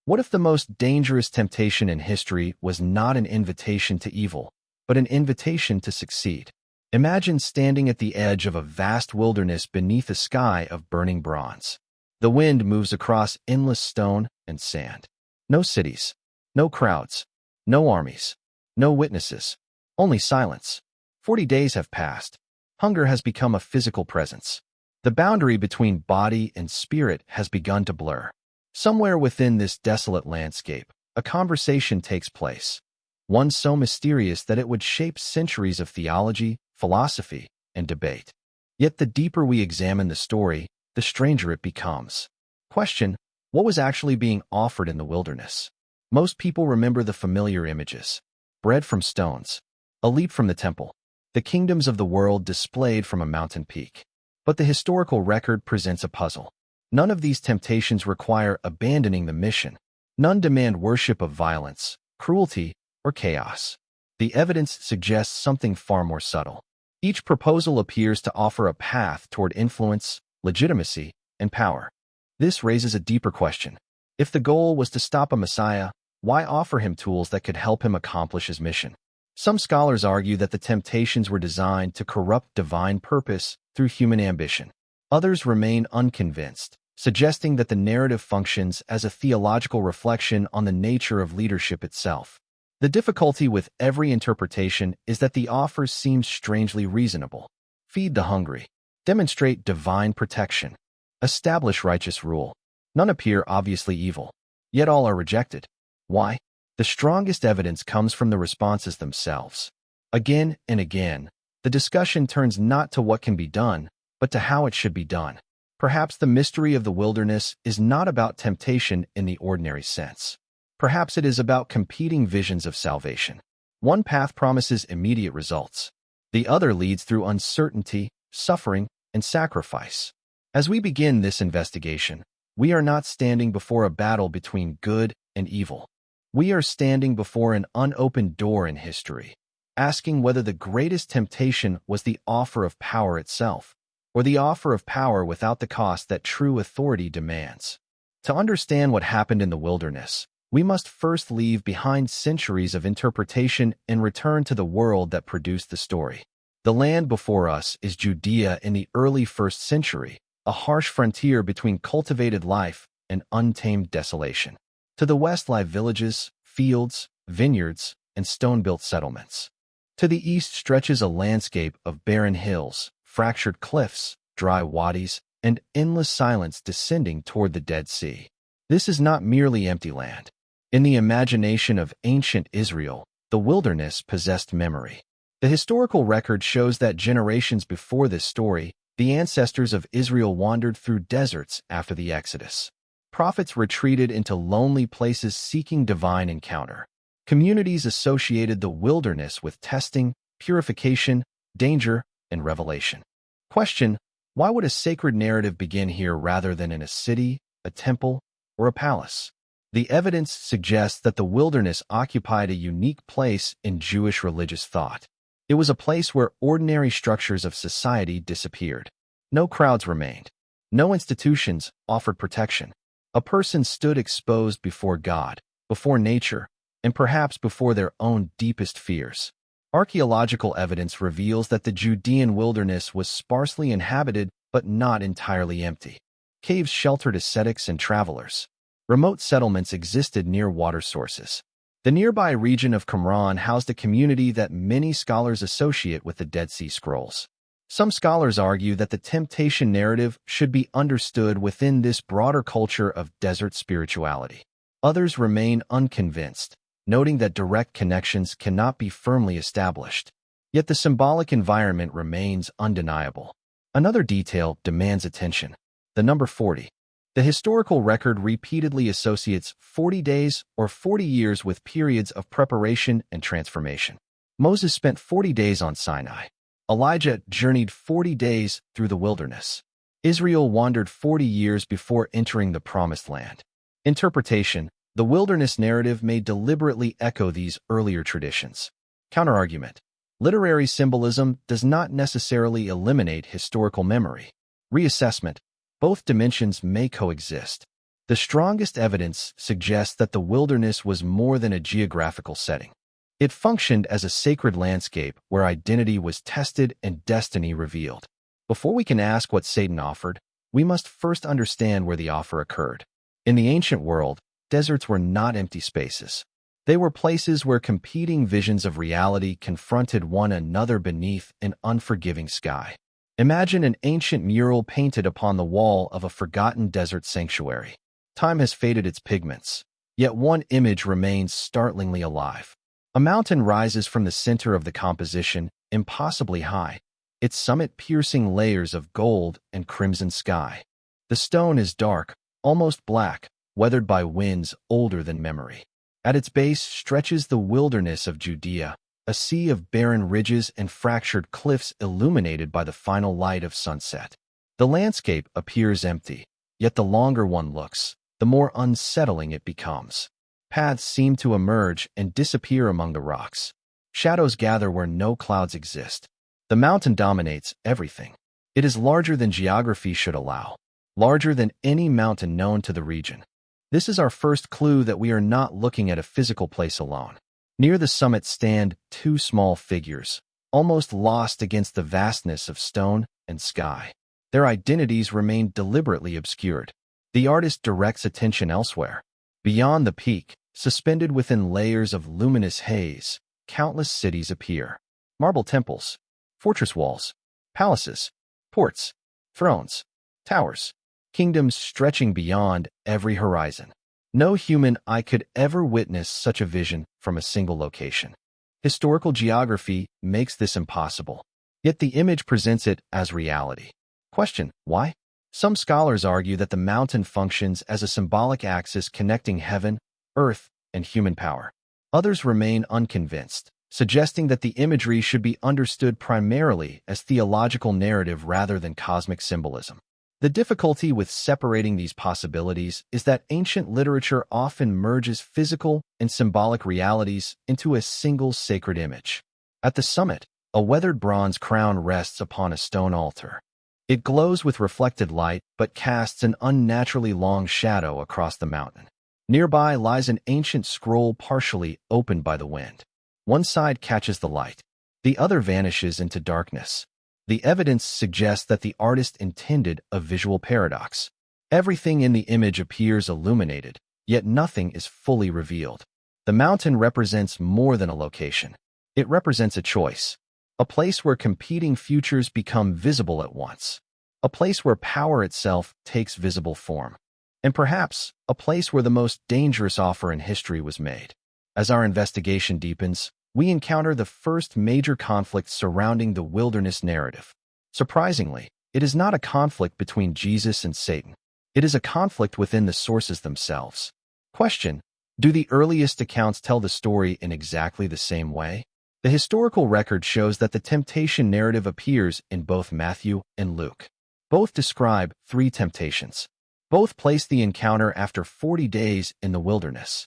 What if the most dangerous temptation in history was not an invitation to evil, but an invitation to succeed? Imagine standing at the edge of a vast wilderness beneath a sky of burning bronze. The wind moves across endless stone and sand. No cities, no crowds, no armies, no witnesses, only silence. 40 days have passed. Hunger has become a physical presence. The boundary between body and spirit has begun to blur. Somewhere within this desolate landscape, a conversation takes place, one so mysterious that it would shape centuries of theology, philosophy, and debate. Yet the deeper we examine the story, the stranger it becomes. Question: what was actually being offered in the wilderness? Most people remember the familiar images: bread from stones, a leap from the temple, the kingdoms of the world displayed from a mountain peak. But the historical record presents a puzzle. None of these temptations require abandoning the mission. None demand worship of violence, cruelty, or chaos. The evidence suggests something far more subtle. Each proposal appears to offer a path toward influence, legitimacy, and power. This raises a deeper question. If the goal was to stop a Messiah, why offer him tools that could help him accomplish his mission? Some scholars argue that the temptations were designed to corrupt divine purpose through human ambition. Others remain unconvinced, suggesting that the narrative functions as a theological reflection on the nature of leadership itself. The difficulty with every interpretation is that the offers seem strangely reasonable. Feed the hungry. Demonstrate divine protection. Establish righteous rule. None appear obviously evil, yet all are rejected. Why? The strongest evidence comes from the responses themselves. Again and again, the discussion turns not to what can be done, but to how it should be done. Perhaps the mystery of the wilderness is not about temptation in the ordinary sense. Perhaps it is about competing visions of salvation. One path promises immediate results. The other leads through uncertainty, suffering, and sacrifice. As we begin this investigation, we are not standing before a battle between good and evil. We are standing before an unopened door in history, asking whether the greatest temptation was the offer of power itself, or the offer of power without the cost that true authority demands. To understand what happened in the wilderness, we must first leave behind centuries of interpretation and return to the world that produced the story. The land before us is Judea in the early 1st century, a harsh frontier between cultivated life and untamed desolation. To the west lie villages, fields, vineyards, and stone-built settlements. To the east stretches a landscape of barren hills, fractured cliffs, dry wadis, and endless silence descending toward the Dead Sea. This is not merely empty land. In the imagination of ancient Israel, the wilderness possessed memory. The historical record shows that generations before this story, the ancestors of Israel wandered through deserts after the Exodus. Prophets retreated into lonely places seeking divine encounter. Communities associated the wilderness with testing, purification, danger, and revelation. Question: why would a sacred narrative begin here rather than in a city, a temple, or a palace? The evidence suggests that the wilderness occupied a unique place in Jewish religious thought. It was a place where ordinary structures of society disappeared. No crowds remained. No institutions offered protection. A person stood exposed before God, before nature, and perhaps before their own deepest fears. Archaeological evidence reveals that the Judean wilderness was sparsely inhabited but not entirely empty. Caves sheltered ascetics and travelers. Remote settlements existed near water sources. The nearby region of Qumran housed a community that many scholars associate with the Dead Sea Scrolls. Some scholars argue that the temptation narrative should be understood within this broader culture of desert spirituality. Others remain unconvinced, noting that direct connections cannot be firmly established. Yet the symbolic environment remains undeniable. Another detail demands attention: the number 40. The historical record repeatedly associates 40 days or 40 years with periods of preparation and transformation. Moses spent 40 days on Sinai. Elijah journeyed 40 days through the wilderness. Israel wandered 40 years before entering the Promised Land. Interpretation: the wilderness narrative may deliberately echo these earlier traditions. Counterargument: literary symbolism does not necessarily eliminate historical memory. Reassessment: both dimensions may coexist. The strongest evidence suggests that the wilderness was more than a geographical setting. It functioned as a sacred landscape where identity was tested and destiny revealed. Before we can ask what Satan offered, we must first understand where the offer occurred. In the ancient world, deserts were not empty spaces. They were places where competing visions of reality confronted one another beneath an unforgiving sky. Imagine an ancient mural painted upon the wall of a forgotten desert sanctuary. Time has faded its pigments, yet one image remains startlingly alive. A mountain rises from the center of the composition, impossibly high, its summit piercing layers of gold and crimson sky. The stone is dark, almost black, weathered by winds older than memory. At its base stretches the wilderness of Judea, a sea of barren ridges and fractured cliffs illuminated by the final light of sunset. The landscape appears empty, yet the longer one looks, the more unsettling it becomes. Paths seem to emerge and disappear among the rocks. Shadows gather where no clouds exist. The mountain dominates everything. It is larger than geography should allow, larger than any mountain known to the region. This is our first clue that we are not looking at a physical place alone. Near the summit stand two small figures, almost lost against the vastness of stone and sky. Their identities remain deliberately obscured. The artist directs attention elsewhere. Beyond the peak, suspended within layers of luminous haze, countless cities appear. Marble temples, fortress walls, palaces, ports, thrones, towers, kingdoms stretching beyond every horizon. No human eye could ever witness such a vision from a single location. Historical geography makes this impossible, yet the image presents it as reality. Question: why? Some scholars argue that the mountain functions as a symbolic axis connecting heaven, earth, and human power. Others remain unconvinced, suggesting that the imagery should be understood primarily as theological narrative rather than cosmic symbolism. The difficulty with separating these possibilities is that ancient literature often merges physical and symbolic realities into a single sacred image. At the summit, a weathered bronze crown rests upon a stone altar. It glows with reflected light but casts an unnaturally long shadow across the mountain. Nearby lies an ancient scroll partially opened by the wind. One side catches the light, the other vanishes into darkness. The evidence suggests that the artist intended a visual paradox. Everything in the image appears illuminated, yet nothing is fully revealed. The mountain represents more than a location. It represents a choice, a place where competing futures become visible at once, a place where power itself takes visible form, and perhaps a place where the most dangerous offer in history was made. As our investigation deepens, we encounter the first major conflict surrounding the wilderness narrative. Surprisingly, it is not a conflict between Jesus and Satan. It is a conflict within the sources themselves. Question: do the earliest accounts tell the story in exactly the same way? The historical record shows that the temptation narrative appears in both Matthew and Luke. Both describe 3 temptations. Both place the encounter after 40 days in the wilderness.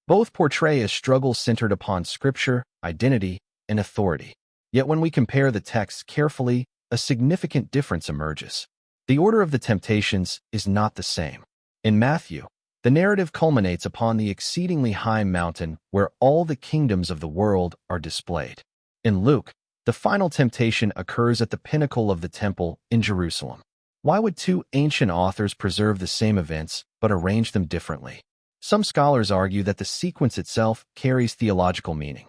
Both portray a struggle centered upon scripture, identity, and authority. Yet when we compare the texts carefully, a significant difference emerges. The order of the temptations is not the same. In Matthew, the narrative culminates upon the exceedingly high mountain where all the kingdoms of the world are displayed. In Luke, the final temptation occurs at the pinnacle of the temple in Jerusalem. Why would 2 ancient authors preserve the same events but arrange them differently? Some scholars argue that the sequence itself carries theological meaning.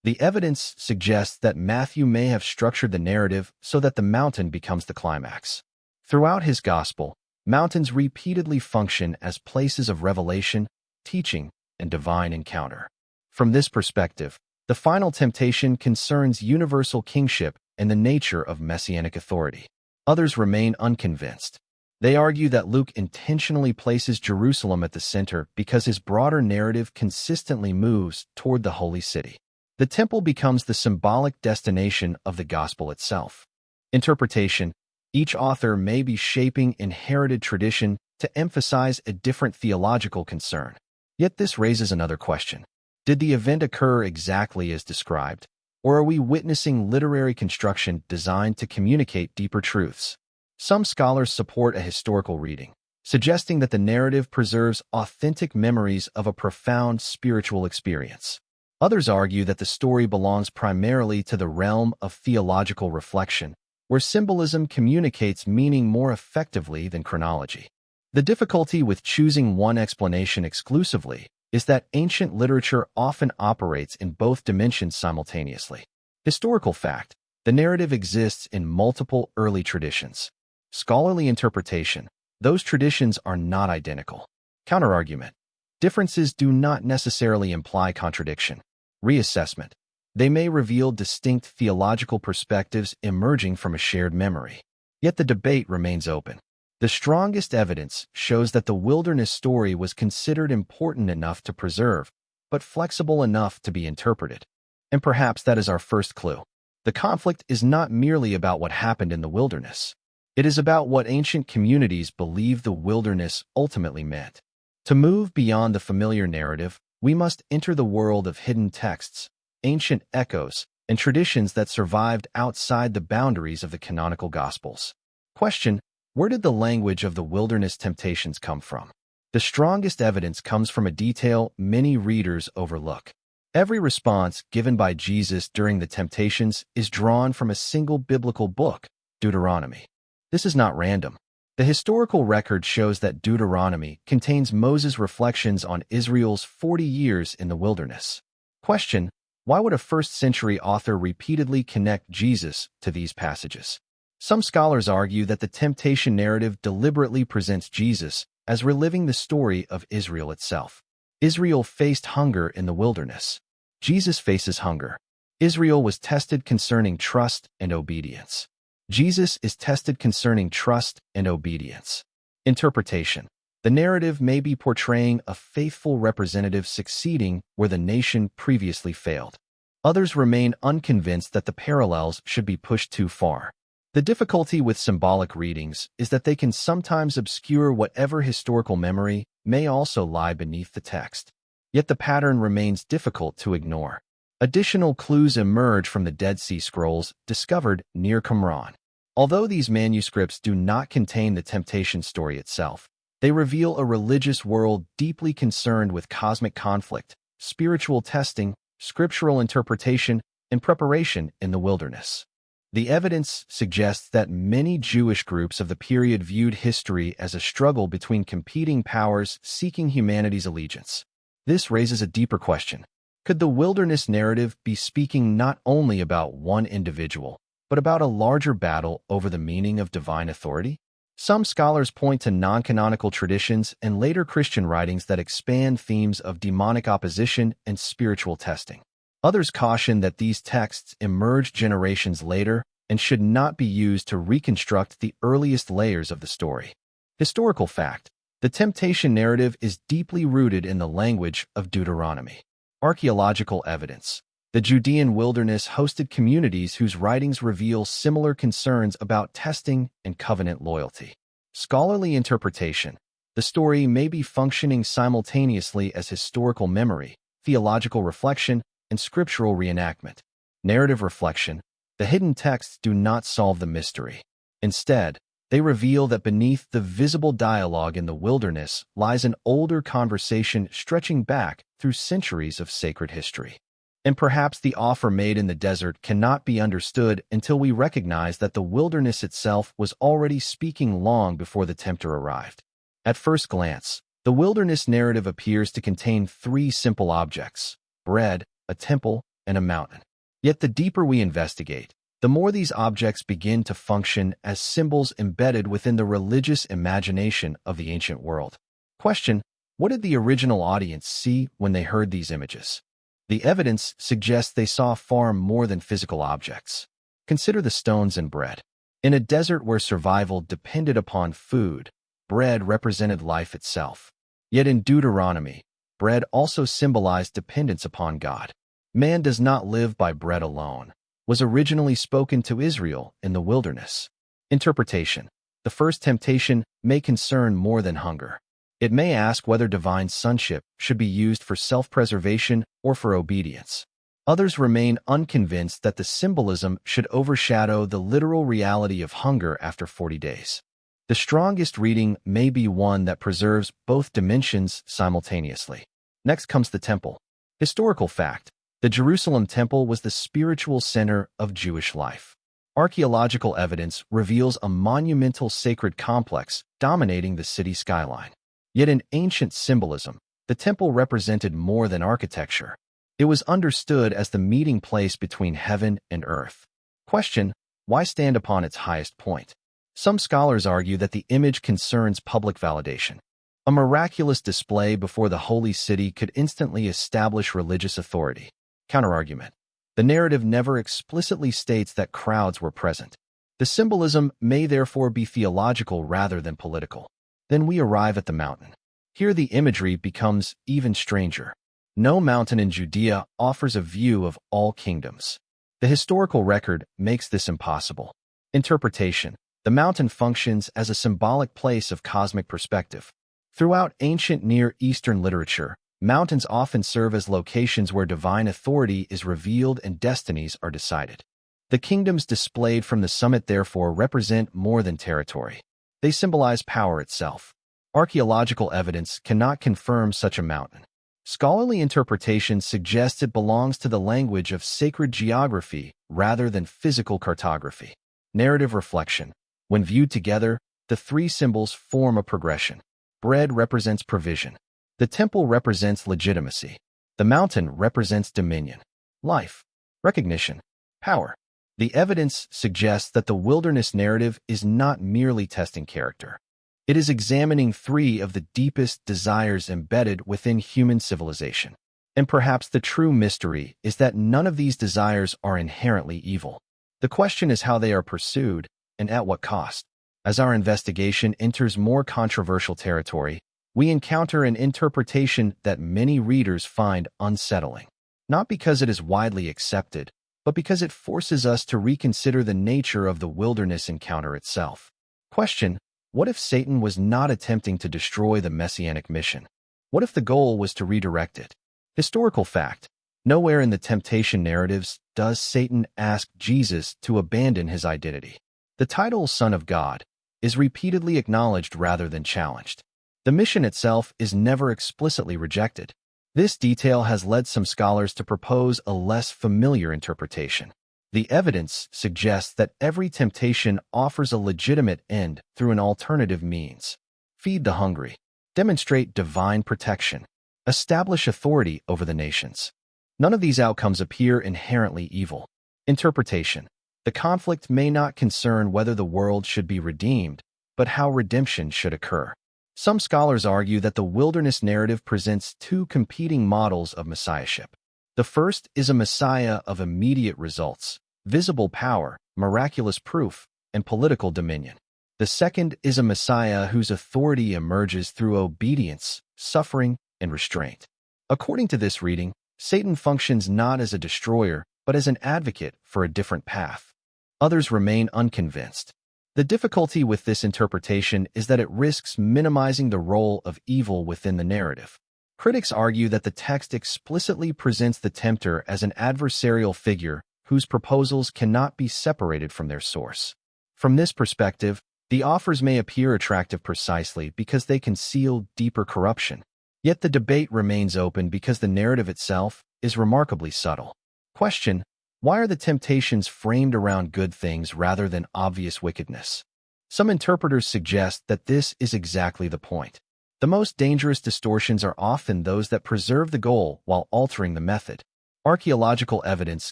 The evidence suggests that Matthew may have structured the narrative so that the mountain becomes the climax. Throughout his gospel, mountains repeatedly function as places of revelation, teaching, and divine encounter. From this perspective, the final temptation concerns universal kingship and the nature of messianic authority. Others remain unconvinced. They argue that Luke intentionally places Jerusalem at the center because his broader narrative consistently moves toward the holy city. The temple becomes the symbolic destination of the gospel itself. Interpretation: each author may be shaping inherited tradition to emphasize a different theological concern. Yet this raises another question. Did the event occur exactly as described, or are we witnessing literary construction designed to communicate deeper truths? Some scholars support a historical reading. suggesting that the narrative preserves authentic memories of a profound spiritual experience. Others argue that the story belongs primarily to the realm of theological reflection, where symbolism communicates meaning more effectively than chronology. The difficulty with choosing one explanation exclusively is that ancient literature often operates in both dimensions simultaneously. Historical fact: the narrative exists in multiple early traditions. Scholarly interpretation: those traditions are not identical. Counterargument: differences do not necessarily imply contradiction. Reassessment: they may reveal distinct theological perspectives emerging from a shared memory. Yet the debate remains open. The strongest evidence shows that the wilderness story was considered important enough to preserve, but flexible enough to be interpreted. And perhaps that is our first clue. The conflict is not merely about what happened in the wilderness. It is about what ancient communities believed the wilderness ultimately meant. To move beyond the familiar narrative, we must enter the world of hidden texts, ancient echoes, and traditions that survived outside the boundaries of the canonical Gospels. Question: where did the language of the wilderness temptations come from? The strongest evidence comes from a detail many readers overlook. Every response given by Jesus during the temptations is drawn from a single biblical book, Deuteronomy. This is not random. The historical record shows that Deuteronomy contains Moses' reflections on Israel's 40 years in the wilderness. Question: why would a first-century author repeatedly connect Jesus to these passages? Some scholars argue that the temptation narrative deliberately presents Jesus as reliving the story of Israel itself. Israel faced hunger in the wilderness. Jesus faces hunger. Israel was tested concerning trust and obedience. Jesus is tested concerning trust and obedience. Interpretation: the narrative may be portraying a faithful representative succeeding where the nation previously failed. Others remain unconvinced that the parallels should be pushed too far. The difficulty with symbolic readings is that they can sometimes obscure whatever historical memory may also lie beneath the text. Yet the pattern remains difficult to ignore. Additional clues emerge from the Dead Sea Scrolls discovered near Qumran. Although these manuscripts do not contain the temptation story itself, they reveal a religious world deeply concerned with cosmic conflict, spiritual testing, scriptural interpretation, and preparation in the wilderness. The evidence suggests that many Jewish groups of the period viewed history as a struggle between competing powers seeking humanity's allegiance. This raises a deeper question. Could the wilderness narrative be speaking not only about one individual, but about a larger battle over the meaning of divine authority? Some scholars point to non-canonical traditions and later Christian writings that expand themes of demonic opposition and spiritual testing. Others caution that these texts emerged generations later and should not be used to reconstruct the earliest layers of the story. Historical fact: the temptation narrative is deeply rooted in the language of Deuteronomy. Archaeological evidence: the Judean wilderness hosted communities whose writings reveal similar concerns about testing and covenant loyalty. Scholarly interpretation: the story may be functioning simultaneously as historical memory, theological reflection, and scriptural reenactment. Narrative reflection: the hidden texts do not solve the mystery. Instead, they reveal that beneath the visible dialogue in the wilderness lies an older conversation stretching back through centuries of sacred history. And perhaps the offer made in the desert cannot be understood until we recognize that the wilderness itself was already speaking long before the tempter arrived. At first glance, the wilderness narrative appears to contain three simple objects: bread, a temple, and a mountain. Yet the deeper we investigate, the more these objects begin to function as symbols embedded within the religious imagination of the ancient world. Question: what did the original audience see when they heard these images? The evidence suggests they saw far more than physical objects. Consider the stones and bread. In a desert where survival depended upon food, bread represented life itself. Yet in Deuteronomy, bread also symbolized dependence upon God. Man does not live by bread alone was originally spoken to Israel in the wilderness. Interpretation: the first temptation may concern more than hunger. It may ask whether divine sonship should be used for self-preservation or for obedience. Others remain unconvinced that the symbolism should overshadow the literal reality of hunger after 40 days. The strongest reading may be one that preserves both dimensions simultaneously. Next comes the temple. Historical fact: the Jerusalem temple was the spiritual center of Jewish life. Archaeological evidence reveals a monumental sacred complex dominating the city skyline. Yet in ancient symbolism, the temple represented more than architecture. It was understood as the meeting place between heaven and earth. Question: why stand upon its highest point? Some scholars argue that the image concerns public validation. A miraculous display before the holy city could instantly establish religious authority. Counterargument: the narrative never explicitly states that crowds were present. The symbolism may therefore be theological rather than political. Then we arrive at the mountain. Here the imagery becomes even stranger. No mountain in Judea offers a view of all kingdoms. The historical record makes this impossible. Interpretation: the mountain functions as a symbolic place of cosmic perspective. Throughout ancient Near Eastern literature, mountains often serve as locations where divine authority is revealed and destinies are decided. The kingdoms displayed from the summit therefore represent more than territory. They symbolize power itself. Archaeological evidence cannot confirm such a mountain. Scholarly interpretation suggests it belongs to the language of sacred geography rather than physical cartography. Narrative reflection: when viewed together, the three symbols form a progression. Bread represents provision. The temple represents legitimacy. The mountain represents dominion, life, recognition, power. The evidence suggests that the wilderness narrative is not merely testing character. It is examining three of the deepest desires embedded within human civilization. And perhaps the true mystery is that none of these desires are inherently evil. The question is how they are pursued and at what cost. As our investigation enters more controversial territory, we encounter an interpretation that many readers find unsettling. Not because it is widely accepted, but because it forces us to reconsider the nature of the wilderness encounter itself. Question: what if Satan was not attempting to destroy the messianic mission? What if the goal was to redirect it? Historical fact: nowhere in the temptation narratives does Satan ask Jesus to abandon his identity. The title Son of God is repeatedly acknowledged rather than challenged. The mission itself is never explicitly rejected. This detail has led some scholars to propose a less familiar interpretation. The evidence suggests that every temptation offers a legitimate end through an alternative means. Feed the hungry. Demonstrate divine protection. Establish authority over the nations. None of these outcomes appear inherently evil. Interpretation: the conflict may not concern whether the world should be redeemed, but how redemption should occur. Some scholars argue that the wilderness narrative presents two competing models of messiahship. The first is a messiah of immediate results, visible power, miraculous proof, and political dominion. The second is a messiah whose authority emerges through obedience, suffering, and restraint. According to this reading, Satan functions not as a destroyer, but as an advocate for a different path. Others remain unconvinced. The difficulty with this interpretation is that it risks minimizing the role of evil within the narrative. Critics argue that the text explicitly presents the tempter as an adversarial figure whose proposals cannot be separated from their source. From this perspective, the offers may appear attractive precisely because they conceal deeper corruption. Yet the debate remains open because the narrative itself is remarkably subtle. Question: why are the temptations framed around good things rather than obvious wickedness? Some interpreters suggest that this is exactly the point. The most dangerous distortions are often those that preserve the goal while altering the method. Archaeological evidence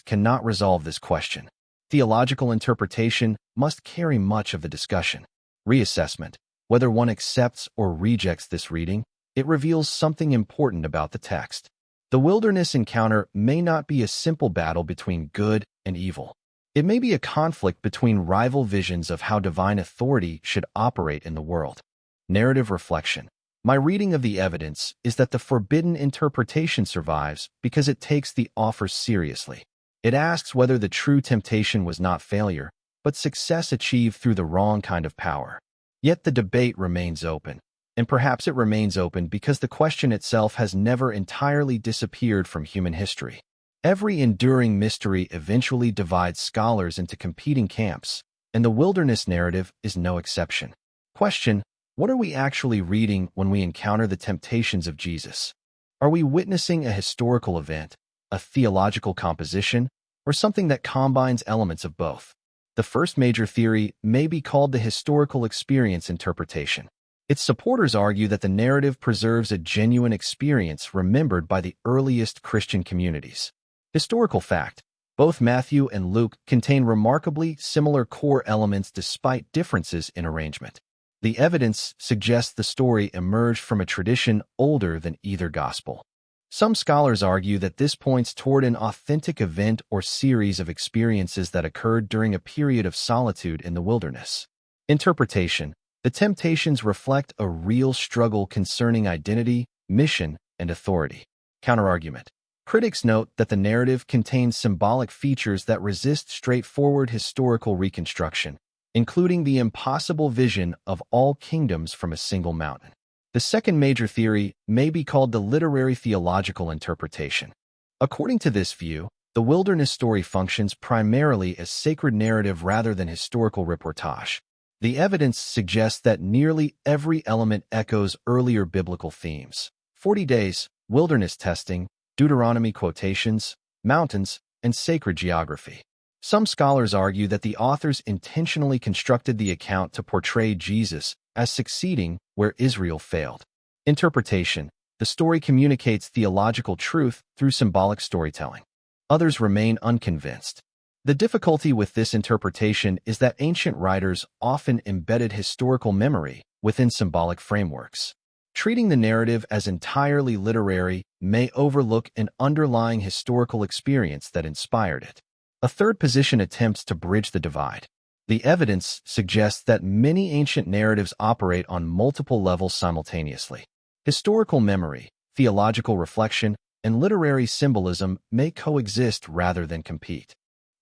cannot resolve this question. Theological interpretation must carry much of the discussion. Reassessment: whether one accepts or rejects this reading, it reveals something important about the text. The wilderness encounter may not be a simple battle between good and evil. It may be a conflict between rival visions of how divine authority should operate in the world. Narrative reflection: my reading of the evidence is that the forbidden interpretation survives because it takes the offer seriously. It asks whether the true temptation was not failure, but success achieved through the wrong kind of power. Yet the debate remains open. And perhaps it remains open because the question itself has never entirely disappeared from human history. Every enduring mystery eventually divides scholars into competing camps, and the wilderness narrative is no exception. Question: what are we actually reading when we encounter the temptations of Jesus? Are we witnessing a historical event, a theological composition, or something that combines elements of both? The first major theory may be called the historical experience interpretation. Its supporters argue that the narrative preserves a genuine experience remembered by the earliest Christian communities. Historical fact: both Matthew and Luke contain remarkably similar core elements despite differences in arrangement. The evidence suggests the story emerged from a tradition older than either gospel. Some scholars argue that this points toward an authentic event or series of experiences that occurred during a period of solitude in the wilderness. Interpretation: the temptations reflect a real struggle concerning identity, mission, and authority. Counterargument: critics note that the narrative contains symbolic features that resist straightforward historical reconstruction, including the impossible vision of all kingdoms from a single mountain. The second major theory may be called the literary theological interpretation. According to this view, the wilderness story functions primarily as sacred narrative rather than historical reportage. The evidence suggests that nearly every element echoes earlier biblical themes: 40 days, wilderness testing, Deuteronomy quotations, mountains, and sacred geography. Some scholars argue that the authors intentionally constructed the account to portray Jesus as succeeding where Israel failed. Interpretation: the story communicates theological truth through symbolic storytelling. Others remain unconvinced. The difficulty with this interpretation is that ancient writers often embedded historical memory within symbolic frameworks. Treating the narrative as entirely literary may overlook an underlying historical experience that inspired it. A third position attempts to bridge the divide. The evidence suggests that many ancient narratives operate on multiple levels simultaneously. Historical memory, theological reflection, and literary symbolism may coexist rather than compete.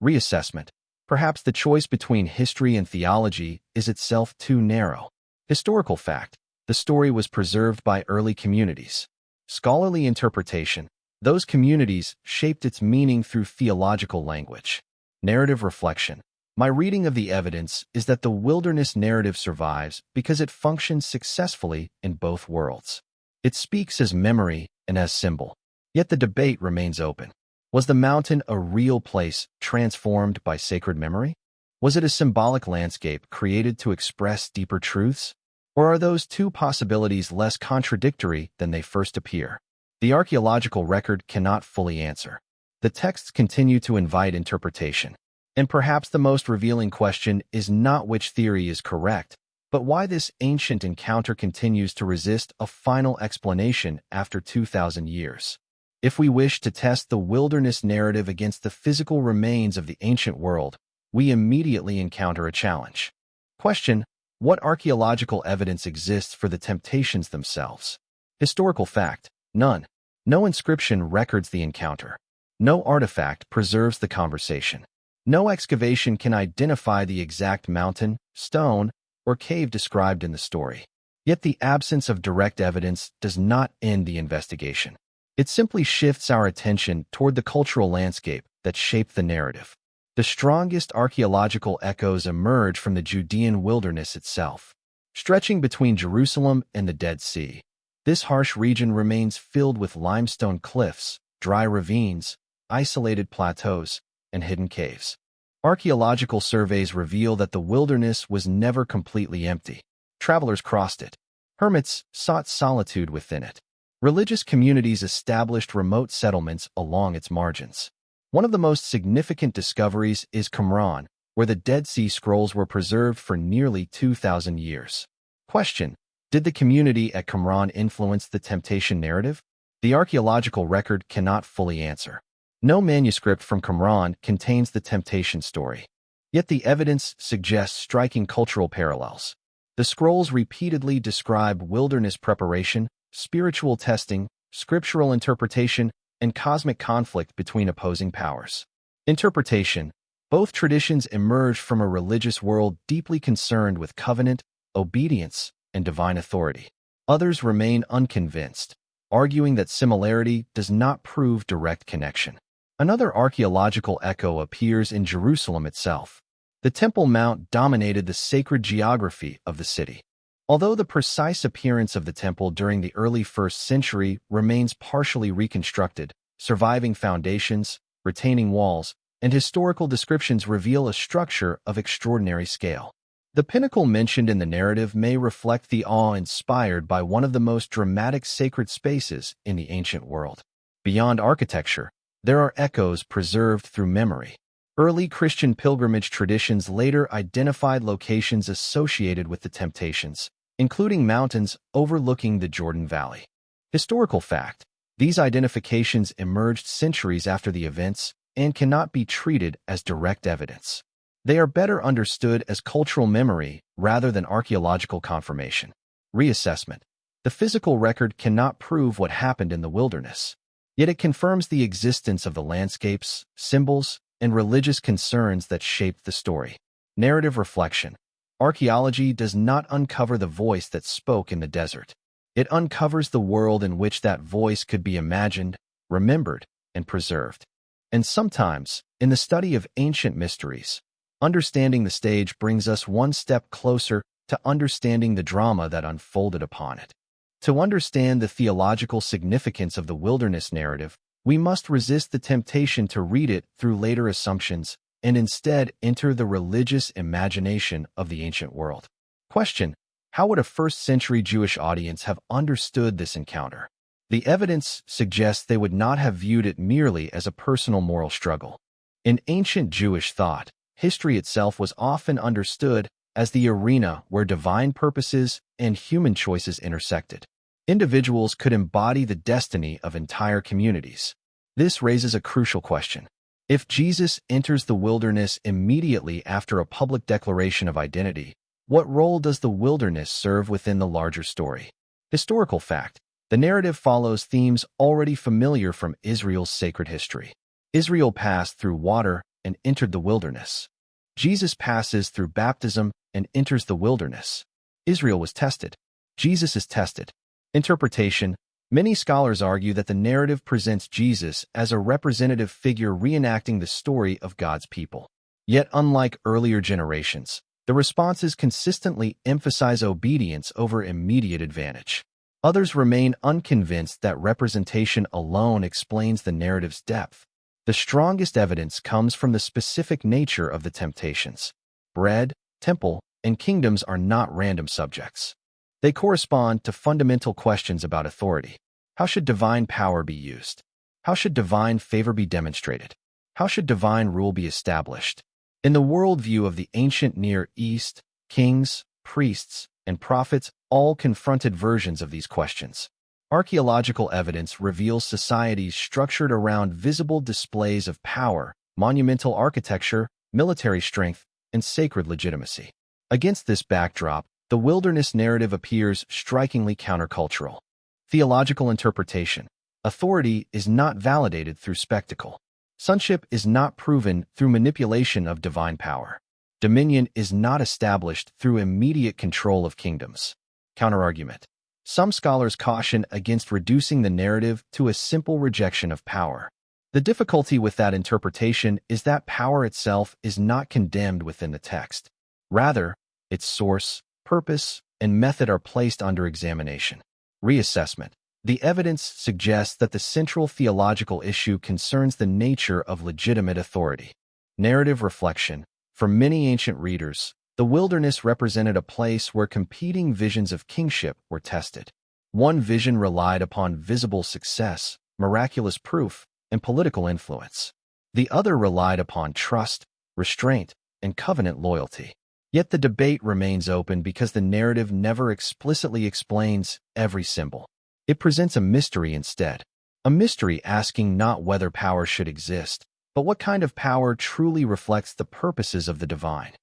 Reassessment: perhaps the choice between history and theology is itself too narrow. Historical fact: the story was preserved by early communities. Scholarly interpretation: those communities shaped its meaning through theological language. Narrative reflection: my reading of the evidence is that the wilderness narrative survives because it functions successfully in both worlds. It speaks as memory and as symbol. Yet the debate remains open. Was the mountain a real place transformed by sacred memory? Was it a symbolic landscape created to express deeper truths? Or are those two possibilities less contradictory than they first appear? The archaeological record cannot fully answer. The texts continue to invite interpretation. And perhaps the most revealing question is not which theory is correct, but why this ancient encounter continues to resist a final explanation after 2,000 years. If we wish to test the wilderness narrative against the physical remains of the ancient world, we immediately encounter a challenge. Question: what archaeological evidence exists for the temptations themselves? Historical fact: none. No inscription records the encounter. No artifact preserves the conversation. No excavation can identify the exact mountain, stone, or cave described in the story. Yet the absence of direct evidence does not end the investigation. It simply shifts our attention toward the cultural landscape that shaped the narrative. The strongest archaeological echoes emerge from the Judean wilderness itself, stretching between Jerusalem and the Dead Sea. This harsh region remains filled with limestone cliffs, dry ravines, isolated plateaus, and hidden caves. Archaeological surveys reveal that the wilderness was never completely empty. Travelers crossed it. Hermits sought solitude within it. Religious communities established remote settlements along its margins. One of the most significant discoveries is Qumran, where the Dead Sea Scrolls were preserved for nearly 2,000 years. Question: did the community at Qumran influence the temptation narrative? The archaeological record cannot fully answer. No manuscript from Qumran contains the temptation story. Yet the evidence suggests striking cultural parallels. The scrolls repeatedly describe wilderness preparation, spiritual testing, scriptural interpretation, and cosmic conflict between opposing powers. Interpretation: both traditions emerge from a religious world deeply concerned with covenant, obedience, and divine authority. Others remain unconvinced, arguing that similarity does not prove direct connection. Another archaeological echo appears in Jerusalem itself. The Temple Mount dominated the sacred geography of the city. Although the precise appearance of the temple during the early 1st century remains partially reconstructed, surviving foundations, retaining walls, and historical descriptions reveal a structure of extraordinary scale. The pinnacle mentioned in the narrative may reflect the awe inspired by one of the most dramatic sacred spaces in the ancient world. Beyond architecture, there are echoes preserved through memory. Early Christian pilgrimage traditions later identified locations associated with the temptations, including mountains overlooking the Jordan Valley. Historical fact: these identifications emerged centuries after the events and cannot be treated as direct evidence. They are better understood as cultural memory rather than archaeological confirmation. Reassessment: the physical record cannot prove what happened in the wilderness, yet it confirms the existence of the landscapes, symbols, and religious concerns that shaped the story. Narrative reflection: archaeology does not uncover the voice that spoke in the desert. It uncovers the world in which that voice could be imagined, remembered, and preserved. And sometimes, in the study of ancient mysteries, understanding the stage brings us one step closer to understanding the drama that unfolded upon it. To understand the theological significance of the wilderness narrative, we must resist the temptation to read it through later assumptions and instead enter the religious imagination of the ancient world. Question: how would a first-century Jewish audience have understood this encounter? The evidence suggests they would not have viewed it merely as a personal moral struggle. In ancient Jewish thought, history itself was often understood as the arena where divine purposes and human choices intersected. Individuals could embody the destiny of entire communities. This raises a crucial question. If Jesus enters the wilderness immediately after a public declaration of identity, what role does the wilderness serve within the larger story? Historical fact: the narrative follows themes already familiar from Israel's sacred history. Israel passed through water and entered the wilderness. Jesus passes through baptism and enters the wilderness. Israel was tested. Jesus is tested. Interpretation: many scholars argue that the narrative presents Jesus as a representative figure reenacting the story of God's people. Yet, unlike earlier generations, the responses consistently emphasize obedience over immediate advantage. Others remain unconvinced that representation alone explains the narrative's depth. The strongest evidence comes from the specific nature of the temptations. Bread, temple, and kingdoms are not random subjects. They correspond to fundamental questions about authority. How should divine power be used? How should divine favor be demonstrated? How should divine rule be established? In the worldview of the ancient Near East, kings, priests, and prophets all confronted versions of these questions. Archaeological evidence reveals societies structured around visible displays of power, monumental architecture, military strength, and sacred legitimacy. Against this backdrop, the wilderness narrative appears strikingly countercultural. Theological interpretation: authority is not validated through spectacle. Sonship is not proven through manipulation of divine power. Dominion is not established through immediate control of kingdoms. Counterargument: some scholars caution against reducing the narrative to a simple rejection of power. The difficulty with that interpretation is that power itself is not condemned within the text. Rather, its source, purpose, and method are placed under examination. Reassessment: the evidence suggests that the central theological issue concerns the nature of legitimate authority. Narrative reflection: for many ancient readers, the wilderness represented a place where competing visions of kingship were tested. One vision relied upon visible success, miraculous proof, and political influence. The other relied upon trust, restraint, and covenant loyalty. Yet the debate remains open because the narrative never explicitly explains every symbol. It presents a mystery instead. A mystery asking not whether power should exist, but what kind of power truly reflects the purposes of the divine.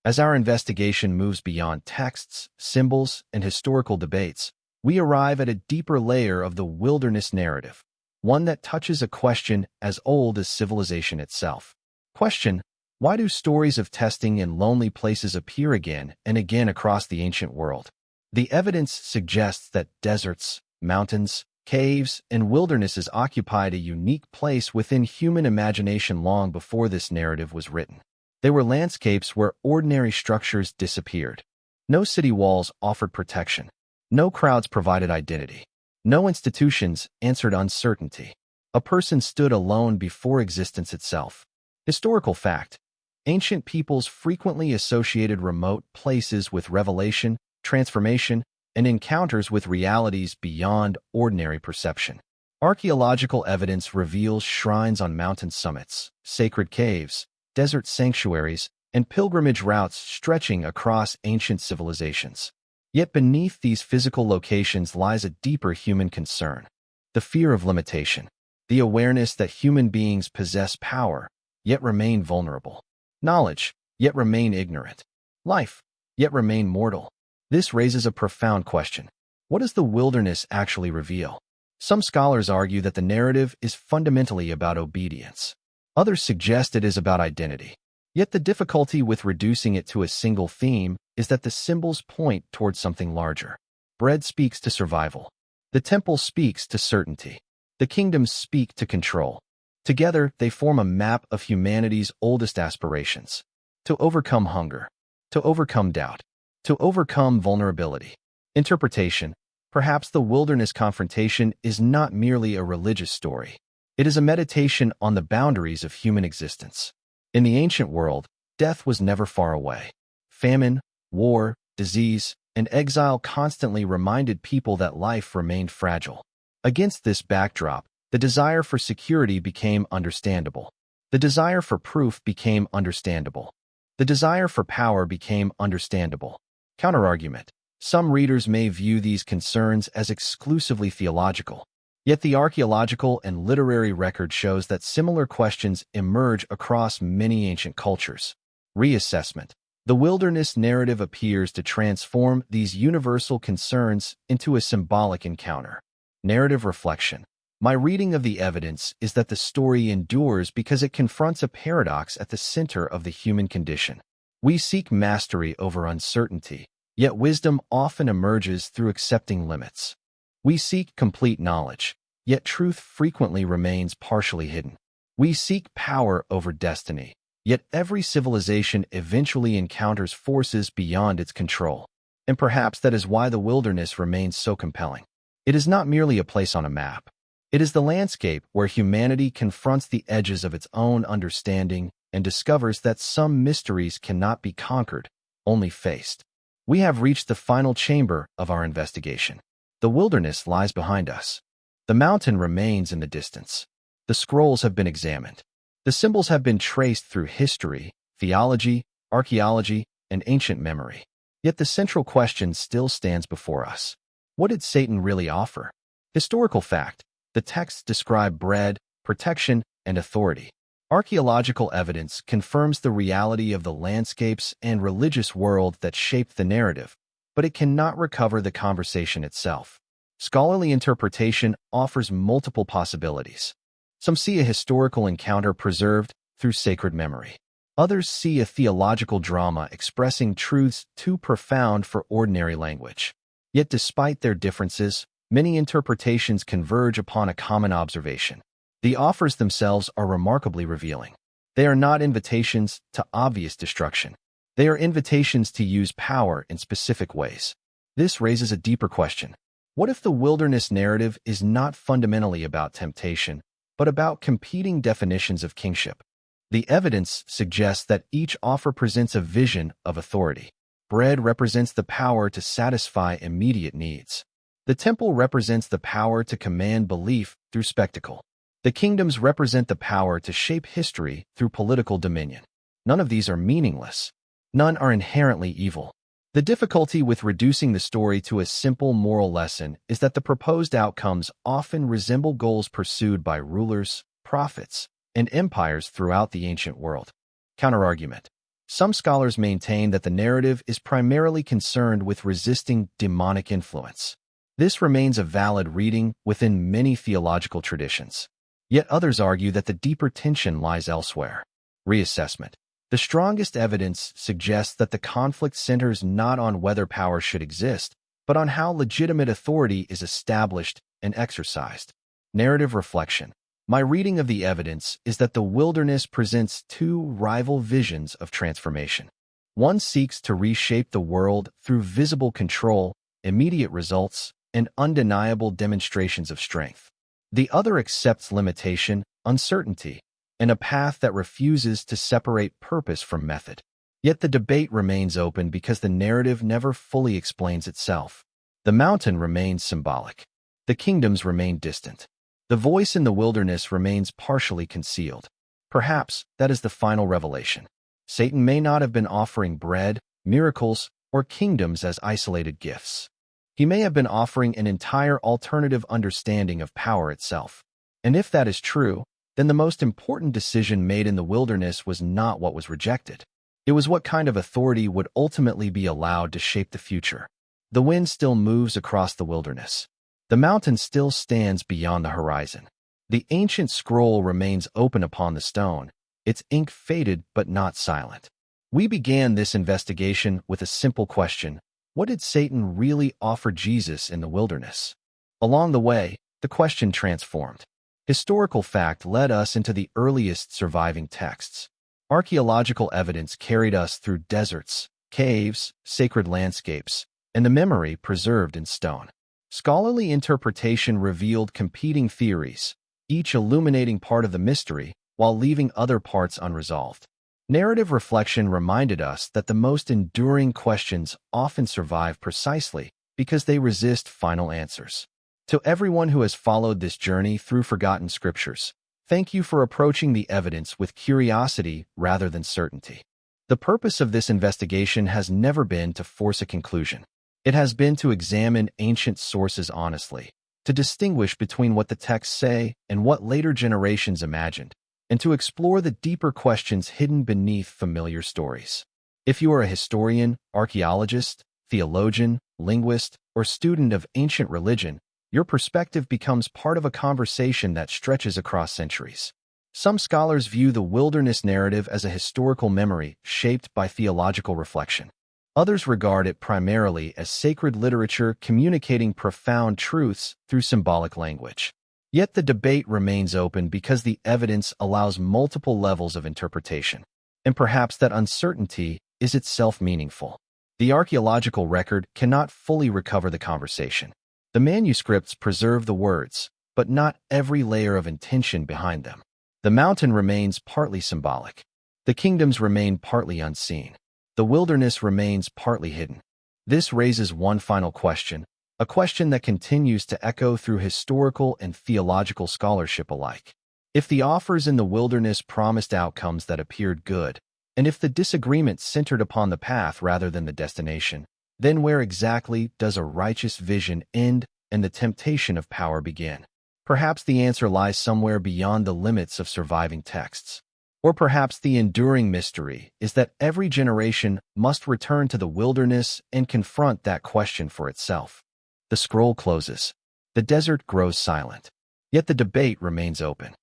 As our investigation moves beyond texts, symbols, and historical debates, we arrive at a deeper layer of the wilderness narrative, one that touches a question as old as civilization itself. Question: why do stories of testing in lonely places appear again and again across the ancient world? The evidence suggests that deserts, mountains, caves, and wildernesses occupied a unique place within human imagination long before this narrative was written. They were landscapes where ordinary structures disappeared. No city walls offered protection. No crowds provided identity. No institutions answered uncertainty. A person stood alone before existence itself. Historical fact: ancient peoples frequently associated remote places with revelation, transformation, and encounters with realities beyond ordinary perception. Archaeological evidence reveals shrines on mountain summits, sacred caves, desert sanctuaries, and pilgrimage routes stretching across ancient civilizations. Yet beneath these physical locations lies a deeper human concern: the fear of limitation, the awareness that human beings possess power, yet remain vulnerable, knowledge, yet remain ignorant, life, yet remain mortal. This raises a profound question. What does the wilderness actually reveal? Some scholars argue that the narrative is fundamentally about obedience. Others suggest it is about identity. Yet the difficulty with reducing it to a single theme is that the symbols point towards something larger. Bread speaks to survival. The temple speaks to certainty. The kingdoms speak to control. Together, they form a map of humanity's oldest aspirations: to overcome hunger, to overcome doubt, to overcome vulnerability. Interpretation: perhaps the wilderness confrontation is not merely a religious story. It is a meditation on the boundaries of human existence. In the ancient world, death was never far away. Famine, war, disease, and exile constantly reminded people that life remained fragile. Against this backdrop, the desire for security became understandable. The desire for proof became understandable. The desire for power became understandable. Counterargument: some readers may view these concerns as exclusively theological. Yet the archaeological and literary record shows that similar questions emerge across many ancient cultures. Reassessment: the wilderness narrative appears to transform these universal concerns into a symbolic encounter. Narrative reflection: my reading of the evidence is that the story endures because it confronts a paradox at the center of the human condition. We seek mastery over uncertainty, yet wisdom often emerges through accepting limits. We seek complete knowledge, yet truth frequently remains partially hidden. We seek power over destiny, yet every civilization eventually encounters forces beyond its control. And perhaps that is why the wilderness remains so compelling. It is not merely a place on a map. It is the landscape where humanity confronts the edges of its own understanding and discovers that some mysteries cannot be conquered, only faced. We have reached the final chamber of our investigation. The wilderness lies behind us. The mountain remains in the distance. The scrolls have been examined. The symbols have been traced through history, theology, archaeology, and ancient memory. Yet the central question still stands before us. What did Satan really offer? Historical fact: the texts describe bread, protection, and authority. Archaeological evidence confirms the reality of the landscapes and religious world that shaped the narrative, but it cannot recover the conversation itself. Scholarly interpretation offers multiple possibilities. Some see a historical encounter preserved through sacred memory. Others see a theological drama expressing truths too profound for ordinary language. Yet despite their differences, many interpretations converge upon a common observation. The offers themselves are remarkably revealing. They are not invitations to obvious destruction. They are invitations to use power in specific ways. This raises a deeper question. What if the wilderness narrative is not fundamentally about temptation, but about competing definitions of kingship? The evidence suggests that each offer presents a vision of authority. Bread represents the power to satisfy immediate needs. The temple represents the power to command belief through spectacle. The kingdoms represent the power to shape history through political dominion. None of these are meaningless. None are inherently evil. The difficulty with reducing the story to a simple moral lesson is that the proposed outcomes often resemble goals pursued by rulers, prophets, and empires throughout the ancient world. Counterargument: some scholars maintain that the narrative is primarily concerned with resisting demonic influence. This remains a valid reading within many theological traditions. Yet others argue that the deeper tension lies elsewhere. Reassessment: the strongest evidence suggests that the conflict centers not on whether power should exist, but on how legitimate authority is established and exercised. Narrative reflection: my reading of the evidence is that the wilderness presents two rival visions of transformation. One seeks to reshape the world through visible control, immediate results, and undeniable demonstrations of strength. The other accepts limitation, uncertainty, and a path that refuses to separate purpose from method. Yet the debate remains open because the narrative never fully explains itself. The mountain remains symbolic. The kingdoms remain distant. The voice in the wilderness remains partially concealed. Perhaps that is the final revelation. Satan may not have been offering bread, miracles, or kingdoms as isolated gifts. He may have been offering an entire alternative understanding of power itself. And if that is true, then the most important decision made in the wilderness was not what was rejected. It was what kind of authority would ultimately be allowed to shape the future. The wind still moves across the wilderness. The mountain still stands beyond the horizon. The ancient scroll remains open upon the stone, its ink faded but not silent. We began this investigation with a simple question: what did Satan really offer Jesus in the wilderness? Along the way, the question transformed. Historical fact led us into the earliest surviving texts. Archaeological evidence carried us through deserts, caves, sacred landscapes, and the memory preserved in stone. Scholarly interpretation revealed competing theories, each illuminating part of the mystery while leaving other parts unresolved. Narrative reflection reminded us that the most enduring questions often survive precisely because they resist final answers. To everyone who has followed this journey through forgotten scriptures, thank you for approaching the evidence with curiosity rather than certainty. The purpose of this investigation has never been to force a conclusion. It has been to examine ancient sources honestly, to distinguish between what the texts say and what later generations imagined, and to explore the deeper questions hidden beneath familiar stories. If you are a historian, archaeologist, theologian, linguist, or student of ancient religion, your perspective becomes part of a conversation that stretches across centuries. Some scholars view the wilderness narrative as a historical memory shaped by theological reflection. Others regard it primarily as sacred literature communicating profound truths through symbolic language. Yet the debate remains open because the evidence allows multiple levels of interpretation. And perhaps that uncertainty is itself meaningful. The archaeological record cannot fully recover the conversation. The manuscripts preserve the words, but not every layer of intention behind them. The mountain remains partly symbolic. The kingdoms remain partly unseen. The wilderness remains partly hidden. This raises one final question, a question that continues to echo through historical and theological scholarship alike. If the offers in the wilderness promised outcomes that appeared good, and if the disagreement centered upon the path rather than the destination, then where exactly does a righteous vision end and the temptation of power begin? Perhaps the answer lies somewhere beyond the limits of surviving texts. Or perhaps the enduring mystery is that every generation must return to the wilderness and confront that question for itself. The scroll closes. The desert grows silent. Yet the debate remains open.